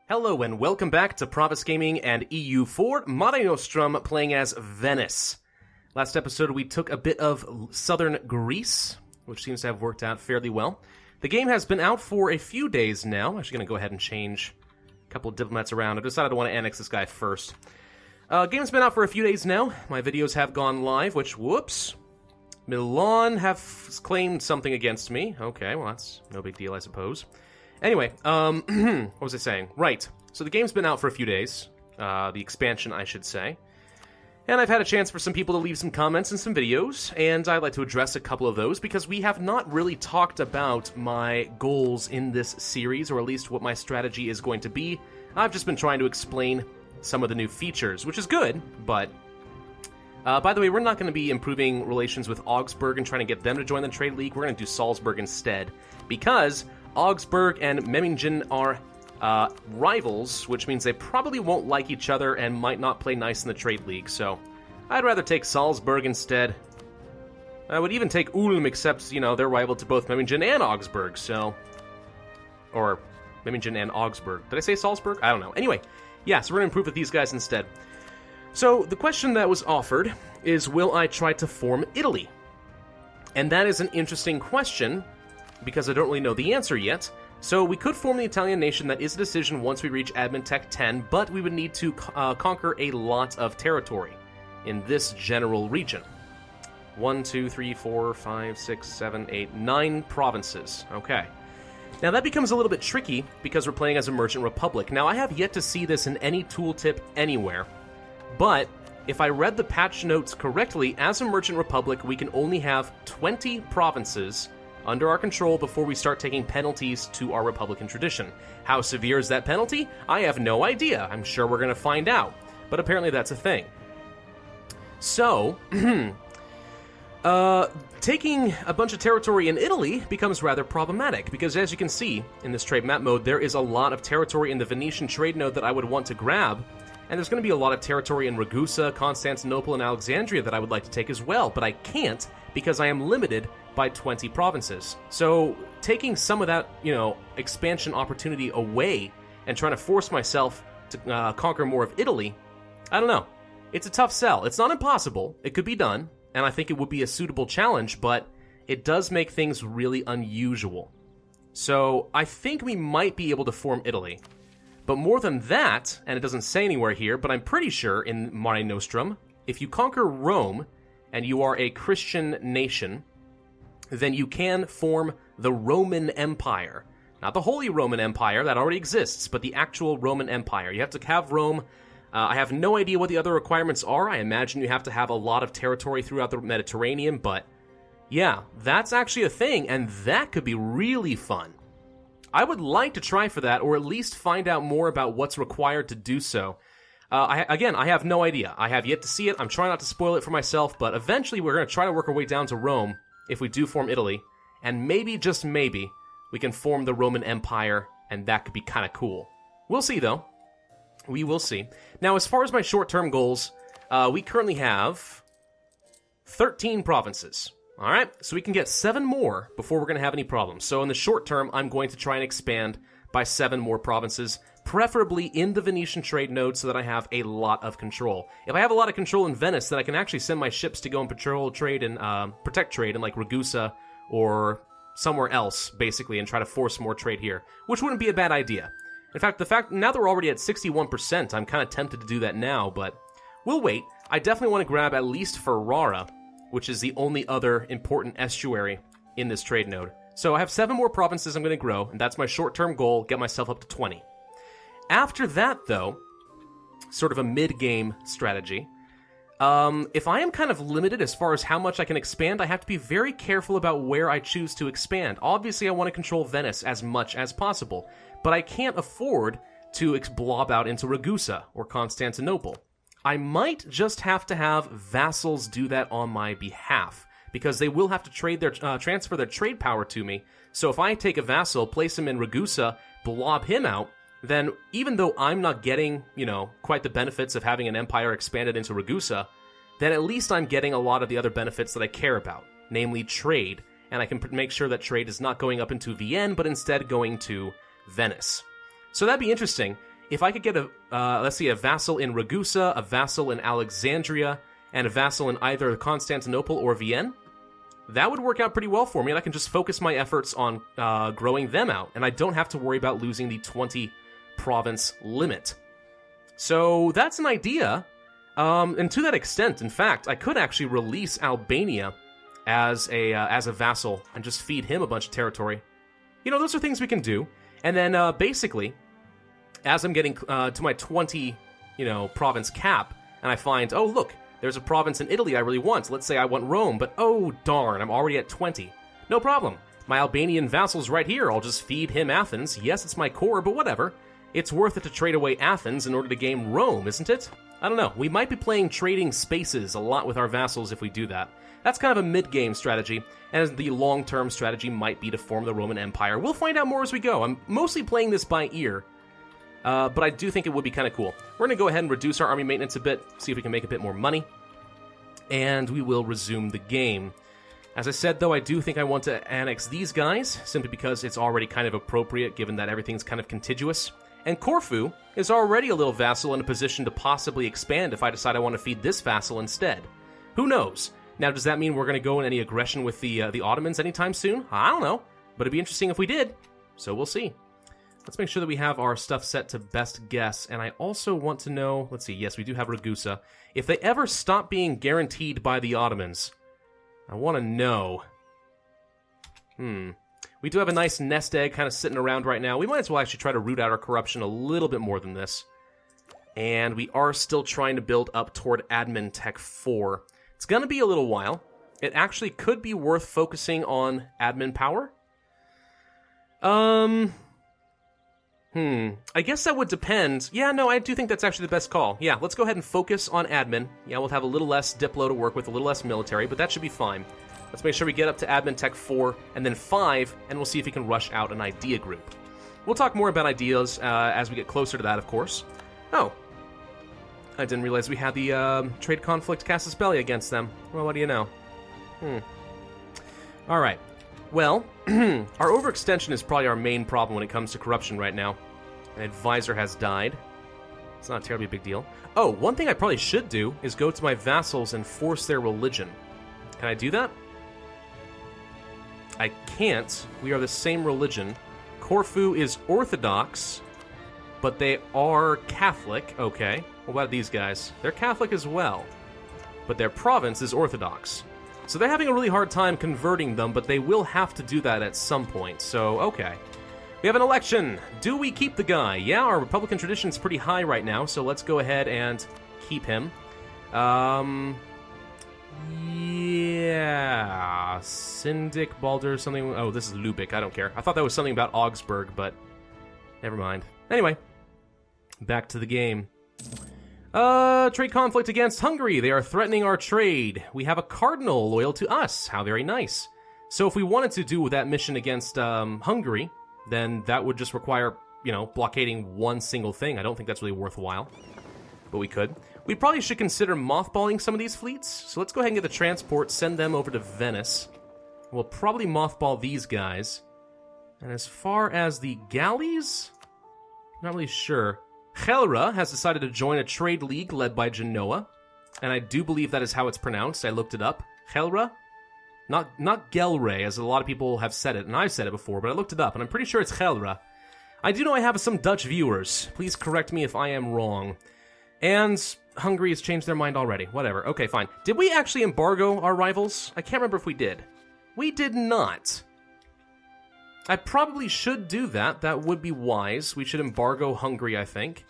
Hello and welcome back to Pravus Gaming and EU4 Mare Nostrum playing as Venice. Last episode we took a bit of southern Greece, which seems to have worked out fairly well. The game has been out for a few days now. I'm actually going to go ahead and change a couple of diplomats around. I decided I want to annex this guy first. Game's been out for a few days now. My videos have gone live, which, whoops. Milan have claimed something against me. Okay, well that's no big deal, I suppose. Anyway, what was I saying? Right, so the game's been out for a few days. The expansion, I should say. And I've had a chance for some people to leave some comments and some videos, and I'd like to address a couple of those, because we have not really talked about my goals in this series, or at least what my strategy is going to be. I've just been trying to explain some of the new features, which is good, but... by the way, we're not going to be improving relations with Augsburg and trying to get them to join the Trade League. We're going to do Salzburg instead, because Augsburg and Memmingen are rivals, which means they probably won't like each other and might not play nice in the Trade League, so I'd rather take Salzburg instead. I would even take Ulm, except, you know, they're rival to both Memmingen and Augsburg, so... Or, Memmingen and Augsburg. Did I say Salzburg? I don't know. Anyway, yeah, so we're going to improve with these guys instead. So, the question that was offered is, will I try to form Italy? And that is an interesting question, because I don't really know the answer yet. So we could form the Italian nation. That is a decision once we reach Admin Tech 10, but we would need to conquer a lot of territory in this general region. 1, 2, 3, 4, 5, 6, 7, 8, 9 provinces. Okay. Now that becomes a little bit tricky because we're playing as a merchant republic. Now I have yet to see this in any tooltip anywhere, but if I read the patch notes correctly, as a merchant republic we can only have 20 provinces under our control before we start taking penalties to our Republican tradition. How severe is that penalty? I have no idea. I'm sure we're going to find out. But apparently that's a thing. So, taking a bunch of territory in Italy becomes rather problematic, because as you can see in this trade map mode, there is a lot of territory in the Venetian trade node that I would want to grab, and there's going to be a lot of territory in Ragusa, Constantinople, and Alexandria that I would like to take as well, but I can't because I am limited by 20 provinces. So taking some of that, you know, expansion opportunity away and trying to force myself to conquer more of Italy, I don't know. It's a tough sell. It's not impossible. It could be done, and I think it would be a suitable challenge, but it does make things really unusual. So I think we might be able to form Italy. But more than that, and it doesn't say anywhere here, but I'm pretty sure in Mare Nostrum, if you conquer Rome and you are a Christian nation, then you can form the Roman Empire. Not the Holy Roman Empire, that already exists, but the actual Roman Empire. You have to have Rome. I have no idea what the other requirements are. I imagine you have to have a lot of territory throughout the Mediterranean, but yeah, that's actually a thing, and that could be really fun. I would like to try for that, or at least find out more about what's required to do so. Again, I have no idea. I have yet to see it. I'm trying not to spoil it for myself, but eventually we're going to try to work our way down to Rome, if we do form Italy, and maybe, just maybe, we can form the Roman Empire, and that could be kind of cool. We'll see, though. We will see. Now, as far as my short-term goals, we currently have 13 provinces. All right, so we can get 7 more before we're going to have any problems. So in the short term, I'm going to try and expand by 7 more provinces, preferably in the Venetian trade node so that I have a lot of control. If I have a lot of control in Venice, then I can actually send my ships to go and patrol trade and protect trade in like Ragusa or somewhere else, basically, and try to force more trade here, which wouldn't be a bad idea. In fact, now that we're already at 61%, I'm kind of tempted to do that now, but we'll wait. I definitely want to grab at least Ferrara, which is the only other important estuary in this trade node. So I have 7 more provinces I'm going to grow, and that's my short-term goal, get myself up to 20. After that, though, sort of a mid-game strategy, if I am kind of limited as far as how much I can expand, I have to be very careful about where I choose to expand. Obviously, I want to control Venice as much as possible, but I can't afford to blob out into Ragusa or Constantinople. I might just have to have vassals do that on my behalf, because they will have to transfer their trade power to me. So if I take a vassal, place him in Ragusa, blob him out, then even though I'm not getting, you know, quite the benefits of having an empire expanded into Ragusa, then at least I'm getting a lot of the other benefits that I care about, namely trade, and I can make sure that trade is not going up into Vienne, but instead going to Venice. So that'd be interesting. if I could get let's see, a vassal in Ragusa, a vassal in Alexandria, and a vassal in either Constantinople or Vienne, that would work out pretty well for me, and I can just focus my efforts on growing them out, and I don't have to worry about losing the 20 province limit. So that's an idea, and to that extent, in fact, I could actually release Albania as a vassal and just feed him a bunch of territory. You know, those are things we can do. And then basically, as I'm getting to my 20, province cap, and I find, oh look, there's a province in Italy I really want. Let's say I want Rome, but oh darn, I'm already at 20. No problem. My Albanian vassal's right here. I'll just feed him Athens. Yes, it's my core, but whatever. It's worth it to trade away Athens in order to gain Rome, isn't it? I don't know. We might be playing trading spaces a lot with our vassals if we do that. That's kind of a mid-game strategy, and the long-term strategy might be to form the Roman Empire. We'll find out more as we go. I'm mostly playing this by ear, but I do think it would be kind of cool. We're going to go ahead and reduce our army maintenance a bit, see if we can make a bit more money, and we will resume the game. As I said, though, I do think I want to annex these guys, simply because it's already kind of appropriate, given that everything's kind of contiguous. And Corfu is already a little vassal in a position to possibly expand if I decide I want to feed this vassal instead. Who knows? Now, does that mean we're going to go in any aggression with the Ottomans anytime soon? I don't know, but it'd be interesting if we did, so we'll see. Let's make sure that we have our stuff set to best guess, and I also want to know, let's see, yes, we do have Ragusa. If they ever stop being guaranteed by the Ottomans, I want to know. We do have a nice nest egg kind of sitting around right now. We might as well actually try to root out our corruption a little bit more than this. And we are still trying to build up toward Admin Tech 4. It's going to be a little while. It actually could be worth focusing on admin power. I guess that would depend. Yeah, no, I do think that's actually the best call. Yeah, let's go ahead and focus on admin. Yeah, we'll have a little less Diplo to work with, a little less military, but that should be fine. Let's make sure we get up to Admin Tech 4 and then 5, and we'll see if we can rush out an idea group. We'll talk more about ideas as we get closer to that, of course. Oh, I didn't realize we had the trade conflict casus belli against them. Well, what do you know? All right. Well, our overextension is probably our main problem when it comes to corruption right now. An advisor has died. It's not a terribly big deal. Oh, one thing I probably should do is go to my vassals and force their religion. Can I do that? I can't. We are the same religion. Corfu is Orthodox, but they are Catholic. Okay. What about these guys? They're Catholic as well, but their province is Orthodox. So they're having a really hard time converting them, but they will have to do that at some point. So, okay. We have an election. Do we keep the guy? Yeah, our Republican tradition is pretty high right now, so let's go ahead and keep him. Yeah, Syndic, Balder, something. Oh, this is Lubick. I don't care. I thought that was something about Augsburg, but never mind. Anyway, back to the game. Trade conflict against Hungary. They are threatening our trade. We have a cardinal loyal to us. How very nice. So if we wanted to do that mission against Hungary, then that would just require, blockading one single thing. I don't think that's really worthwhile, but we could. We probably should consider mothballing some of these fleets. So let's go ahead and get the transport, send them over to Venice. We'll probably mothball these guys. And as far as the galleys, not really sure. Helra has decided to join a trade league led by Genoa, and I do believe that is how it's pronounced. I looked it up. Helra? Not Gelre, as a lot of people have said it, and I've said it before, but I looked it up, and I'm pretty sure it's Helra. I do know I have some Dutch viewers. Please correct me if I am wrong. And Hungary has changed their mind already. Whatever. Okay, fine. Did we actually embargo our rivals? I can't remember if we did. We did not. I probably should do that. That would be wise. We should embargo Hungary, I think.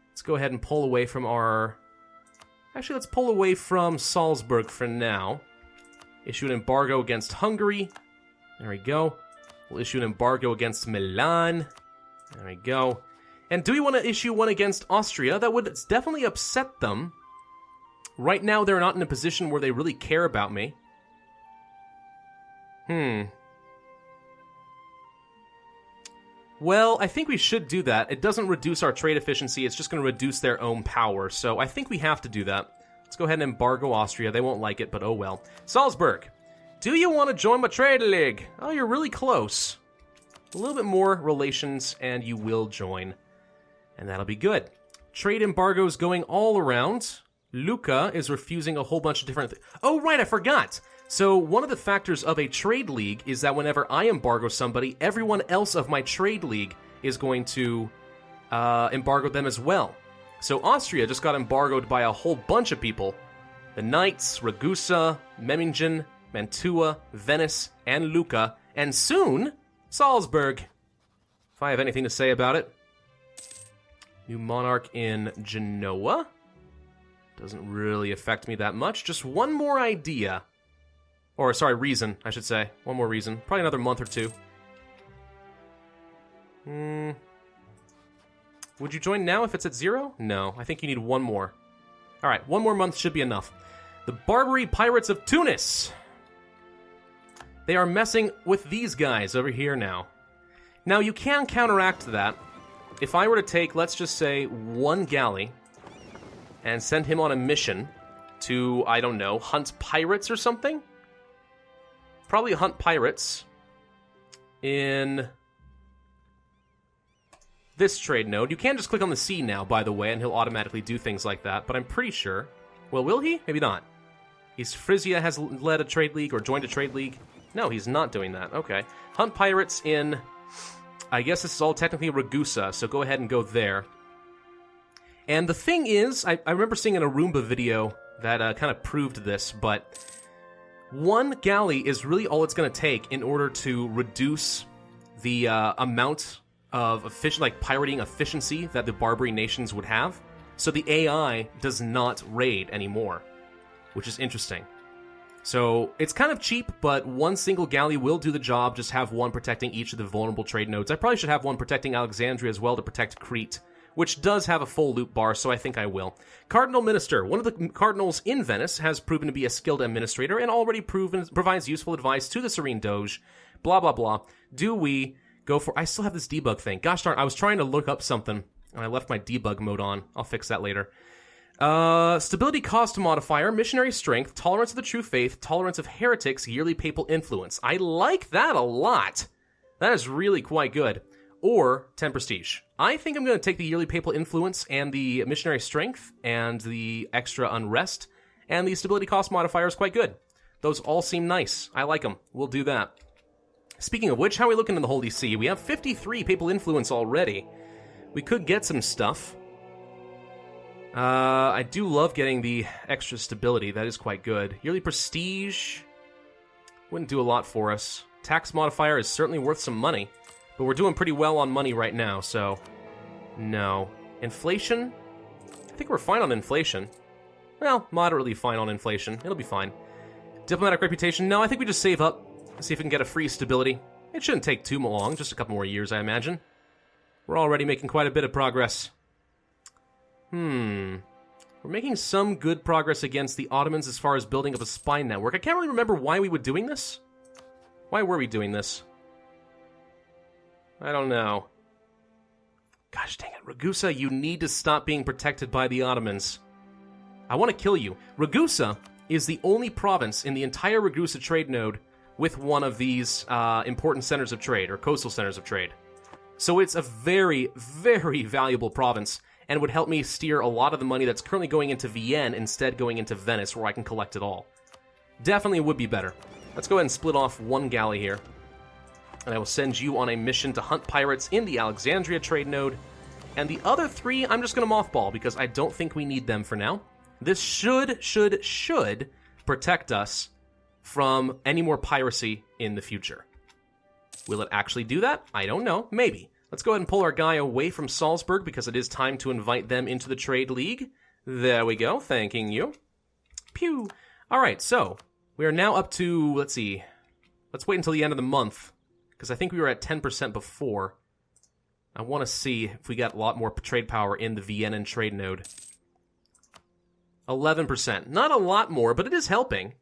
Let's go ahead and pull away from our... Actually, let's pull away from Salzburg for now. Issue an embargo against Hungary. There we go. We'll issue an embargo against Milan. There we go. And do we want to issue one against Austria? That would definitely upset them. Right now, they're not in a position where they really care about me. Well, I think we should do that. It doesn't reduce our trade efficiency, it's just going to reduce their own power, so I think we have to do that. Let's go ahead and embargo Austria. They won't like it, but oh well. Salzburg, do you want to join my trade league? Oh, you're really close. A little bit more relations, and you will join. And that'll be good. Trade embargoes going all around. Lucca is refusing a whole bunch of different Oh, right, I forgot! So one of the factors of a trade league is that whenever I embargo somebody, everyone else of my trade league is going to embargo them as well. So Austria just got embargoed by a whole bunch of people. The Knights, Ragusa, Memmingen, Mantua, Venice, and Lucca, and soon, Salzburg. If I have anything to say about it. New monarch in Genoa. Doesn't really affect me that much. Just one more idea. Or, sorry, reason, I should say. One more reason. Probably another month or two. Would you join now if it's at 0? No, I think you need one more. Alright, one more month should be enough. The Barbary Pirates of Tunis. They are messing with these guys over here now. Now, you can counteract that. If I were to take, let's just say, one galley and send him on a mission to, I don't know, hunt pirates or something? Probably hunt pirates in this trade node. You can just click on the sea now, by the way, and he'll automatically do things like that, but I'm pretty sure... Well, will he? Maybe not. East Frisia has led a trade league or joined a trade league. No, he's not doing that. Okay. Hunt pirates in... I guess this is all technically Ragusa, so go ahead and go there. And the thing is, I remember seeing an Arumba video that kind of proved this, but one galley is really all it's going to take in order to reduce the amount of pirating efficiency that the Barbary nations would have. So the AI does not raid anymore, which is interesting. So it's kind of cheap, but one single galley will do the job. Just have one protecting each of the vulnerable trade nodes. I probably should have one protecting Alexandria as well to protect Crete, which does have a full loot bar, so I think I will. Cardinal Minister. One of the cardinals in Venice has proven to be a skilled administrator and already provides useful advice to the Serene Doge. Blah, blah, blah. Do we go for... I still have this debug thing. Gosh darn, I was trying to look up something, and I left my debug mode on. I'll fix that later. Stability cost modifier, missionary strength, tolerance of the true faith, tolerance of heretics, yearly papal influence. I like that a lot. That is really quite good. Or 10 prestige. I think I'm going to take the yearly papal influence and the missionary strength and the extra unrest, and the stability cost modifier is quite good. Those all seem nice. I like them. We'll do that. Speaking of which, how are we looking in the Holy See? We have 53 papal influence already. We could get some stuff. I do love getting the extra stability. That is quite good. Yearly prestige wouldn't do a lot for us. Tax modifier is certainly worth some money, but we're doing pretty well on money right now, so no. Inflation? I think we're fine on inflation. Well, moderately fine on inflation. It'll be fine. Diplomatic reputation? No, I think we just save up. See if we can get a free stability. It shouldn't take too long, just a couple more years, I imagine. We're already making quite a bit of progress. We're making some good progress against the Ottomans as far as building up a spy network. I can't really remember why we were doing this. Why were we doing this? I don't know. Gosh dang it, Ragusa, you need to stop being protected by the Ottomans. I want to kill you. Ragusa is the only province in the entire Ragusa trade node with one of these important centers of trade, or coastal centers of trade. So it's a very, very valuable province, and would help me steer a lot of the money that's currently going into Vienne instead going into Venice, where I can collect it all. Definitely would be better. Let's go ahead and split off one galley here. And I will send you on a mission to hunt pirates in the Alexandria trade node. And the other 3, I'm just going to mothball, because I don't think we need them for now. This should protect us from any more piracy in the future. Will it actually do that? I don't know. Maybe. Let's go ahead and pull our guy away from Salzburg, because it is time to invite them into the Trade League. There we go. Thanking you. Pew. All right, so we are now up to, let's see. Let's wait until the end of the month, because I think we were at 10% before. I want to see if we got a lot more trade power in the Vienna trade node. 11%. Not a lot more, but it is helping.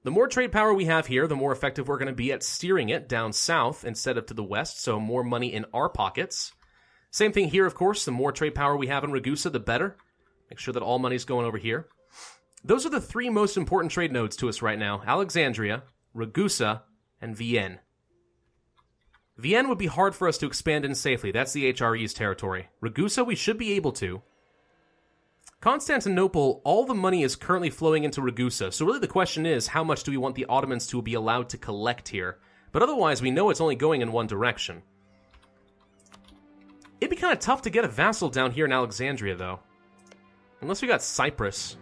The more trade power we have here, the more effective we're going to be at steering it down south instead of to the west, so more money in our pockets. Same thing here, of course. The more trade power we have in Ragusa, the better. Make sure that all money's going over here. Those are the 3 most important trade nodes to us right now. Alexandria, Ragusa, and Vienne. Vienne would be hard for us to expand in safely. That's the HRE's territory. Ragusa, we should be able to. Constantinople, all the money is currently flowing into Ragusa, so really the question is, how much do we want the Ottomans to be allowed to collect here? But otherwise, we know it's only going in one direction. It'd be kind of tough to get a vassal down here in Alexandria, though. Unless we got Cyprus.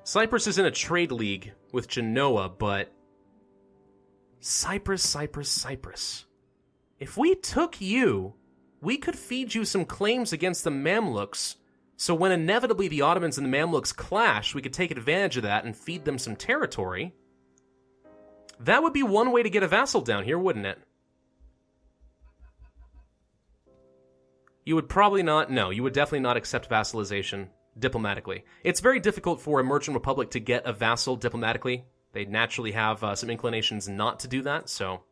Cyprus is in a trade league with Genoa, but... Cyprus. If we took you, we could feed you some claims against the Mamluks, so when inevitably the Ottomans and the Mamluks clash, we could take advantage of that and feed them some territory. That would be one way to get a vassal down here, wouldn't it? You would probably not... No, you would definitely not accept vassalization diplomatically. It's very difficult for a merchant republic to get a vassal diplomatically. They naturally have some inclinations not to do that, so...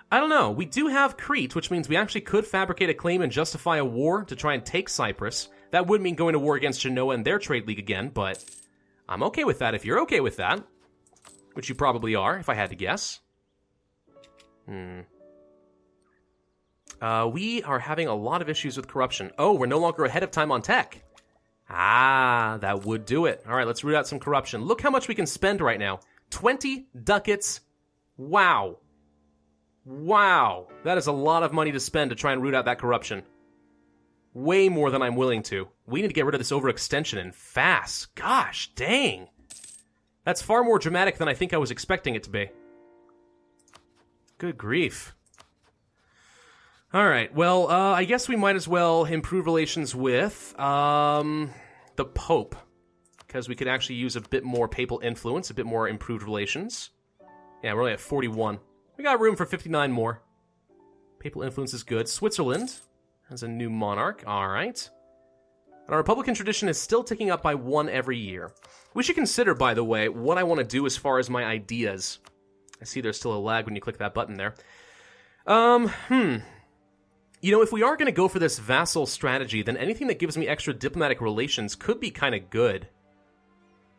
I don't know. We do have Crete, which means we actually could fabricate a claim and justify a war to try and take Cyprus. That would mean going to war against Genoa and their trade league again, but I'm okay with that if you're okay with that. Which you probably are, if I had to guess. We are having a lot of issues with corruption. Oh, we're no longer ahead of time on tech. Ah, that would do it. All right, let's root out some corruption. Look how much we can spend right now. 20 ducats. Wow. Wow. That is a lot of money to spend to try and root out that corruption. Way more than I'm willing to. We need to get rid of this overextension and fast. Gosh, dang. That's far more dramatic than I think I was expecting it to be. Good grief. Alright, well, I guess we might as well improve relations with, the Pope. Because we could actually use a bit more papal influence, a bit more improved relations. Yeah, we're only at 41. We got room for 59 more. Papal influence is good. Switzerland has a new monarch. Alright. And our Republican tradition is still ticking up by 1 every year. We should consider, by the way, what I want to do as far as my ideas. I see there's still a lag when you click that button there. You know, if we are going to go for this vassal strategy, then anything that gives me extra diplomatic relations could be kind of good.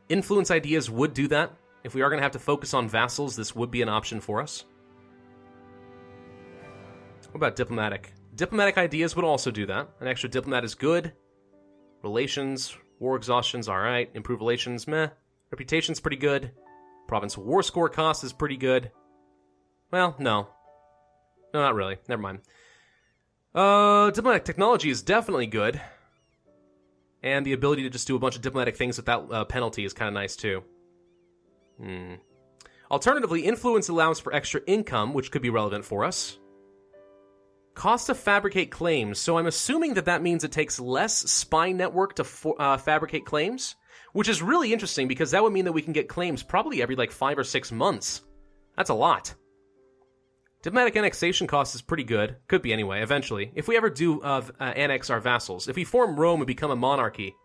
Influence ideas would do that. If we are going to have to focus on vassals, this would be an option for us. What about diplomatic? Diplomatic ideas would also do that. An extra diplomat is good. Relations, war exhaustion's alright. Improve relations, meh. Reputation's pretty good. Province war score cost is pretty good. Well, no. No, not really. Never mind. Diplomatic technology is definitely good. And the ability to just do a bunch of diplomatic things without penalty is kind of nice, too. Alternatively, influence allows for extra income, which could be relevant for us. Cost to fabricate claims. So I'm assuming that that means it takes less spy network to fabricate claims, which is really interesting because that would mean that we can get claims probably every, 5 or 6 months. That's a lot. Diplomatic annexation cost is pretty good. Could be anyway, eventually. If we ever do annex our vassals. If we form Rome and become a monarchy,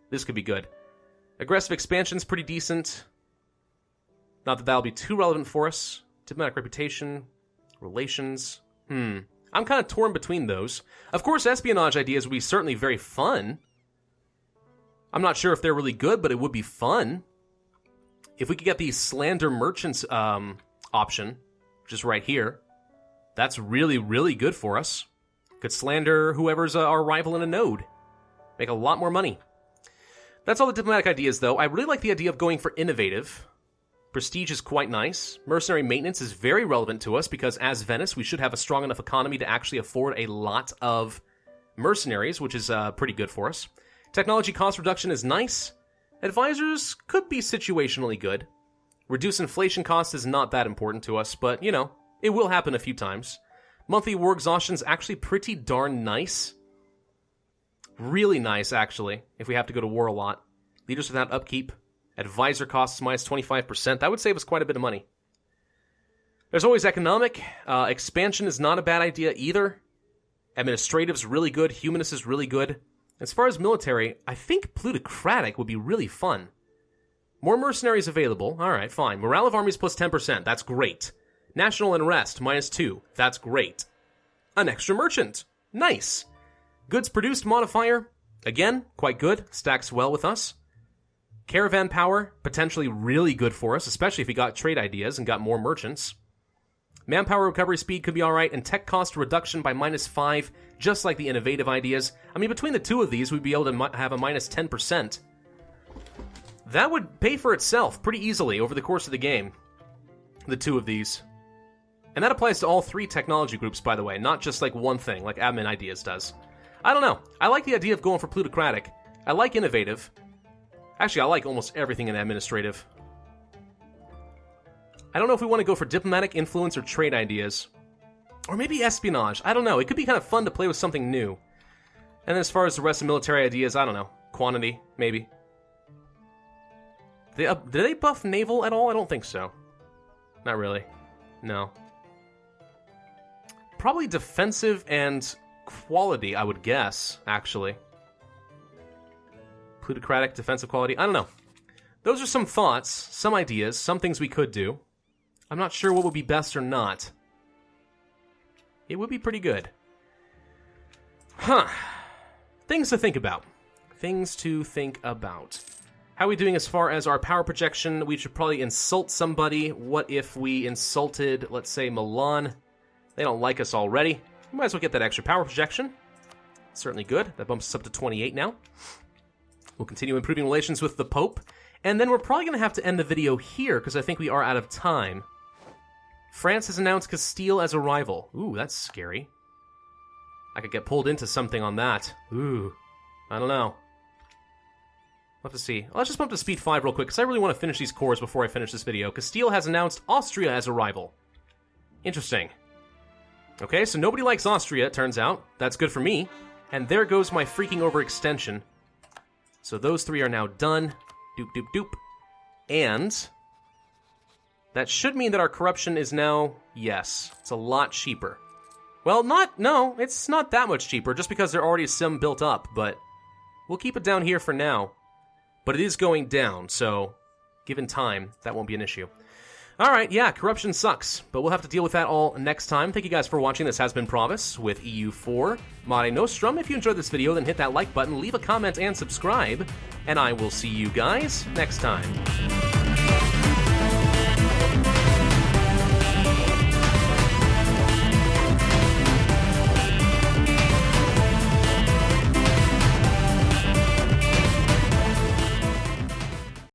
this could be good. Aggressive expansion's pretty decent. Not that that'll be too relevant for us. Diplomatic reputation. Relations. I'm kind of torn between those. Of course, espionage ideas would be certainly very fun. I'm not sure if they're really good, but it would be fun. If we could get the slander merchants option, which is right here, that's really, really good for us. Could slander whoever's our rival in a node. Make a lot more money. That's all the diplomatic ideas, though. I really like the idea of going for innovative. Prestige is quite nice. Mercenary maintenance is very relevant to us because as Venice, we should have a strong enough economy to actually afford a lot of mercenaries, which is pretty good for us. Technology cost reduction is nice. Advisors could be situationally good. Reduce inflation cost is not that important to us, but, you know, it will happen a few times. Monthly war exhaustion is actually pretty darn nice. Really nice, actually, if we have to go to war a lot. Leaders without upkeep. Advisor costs minus 25%. That would save us quite a bit of money. There's always economic. Expansion is not a bad idea either. Administrative's really good. Humanist is really good. As far as military, I think plutocratic would be really fun. More mercenaries available. Alright, fine. Morale of armies plus 10%. That's great. National unrest, minus 2. That's great. An extra merchant. Nice. Goods produced modifier. Again, quite good. Stacks well with us. Caravan power, potentially really good for us, especially if we got trade ideas and got more merchants. Manpower recovery speed could be alright, and tech cost reduction by -5, just like the innovative ideas. I mean, between the two of these, we'd be able to have a -10%. That would pay for itself pretty easily over the course of the game. The two of these. And that applies to all three technology groups, by the way, not just like one thing, like admin ideas does. I don't know. I like the idea of going for plutocratic. I like innovative. Actually, I like almost everything in administrative. I don't know if we want to go for diplomatic influence or trade ideas. Or maybe espionage. I don't know. It could be kind of fun to play with something new. And as far as the rest of military ideas, I don't know. Quantity, maybe. Do they buff naval at all? I don't think so. Not really. No. Probably defensive and quality, I would guess, actually. Plutocratic, defensive quality. I don't know. Those are some thoughts, some ideas, some things we could do. I'm not sure what would be best or not. It would be pretty good. Huh. Things to think about. Things to think about. How are we doing as far as our power projection? We should probably insult somebody. What if we insulted, let's say, Milan? They don't like us already. We might as well get that extra power projection. Certainly good. That bumps us up to 28 now. We'll continue improving relations with the Pope. And then we're probably going to have to end the video here, because I think we are out of time. France has announced Castile as a rival. Ooh, that's scary. I could get pulled into something on that. Ooh, I don't know. We'll have to see. Let's just bump to speed 5 real quick, because I really want to finish these cores before I finish this video. Castile has announced Austria as a rival. Interesting. Okay, so nobody likes Austria, it turns out. That's good for me. And there goes my freaking overextension. So those three are now done. Doop, doop, doop. And that should mean that our corruption is now, yes, it's a lot cheaper. Well, no, it's not that much cheaper, just because there already is some built up, but we'll keep it down here for now. But it is going down, so given time, that won't be an issue. Alright, yeah, corruption sucks, but we'll have to deal with that all next time. Thank you guys for watching. This has been Pravus with EU4 Mare Nostrum. If you enjoyed this video, then hit that like button, leave a comment, and subscribe. And I will see you guys next time.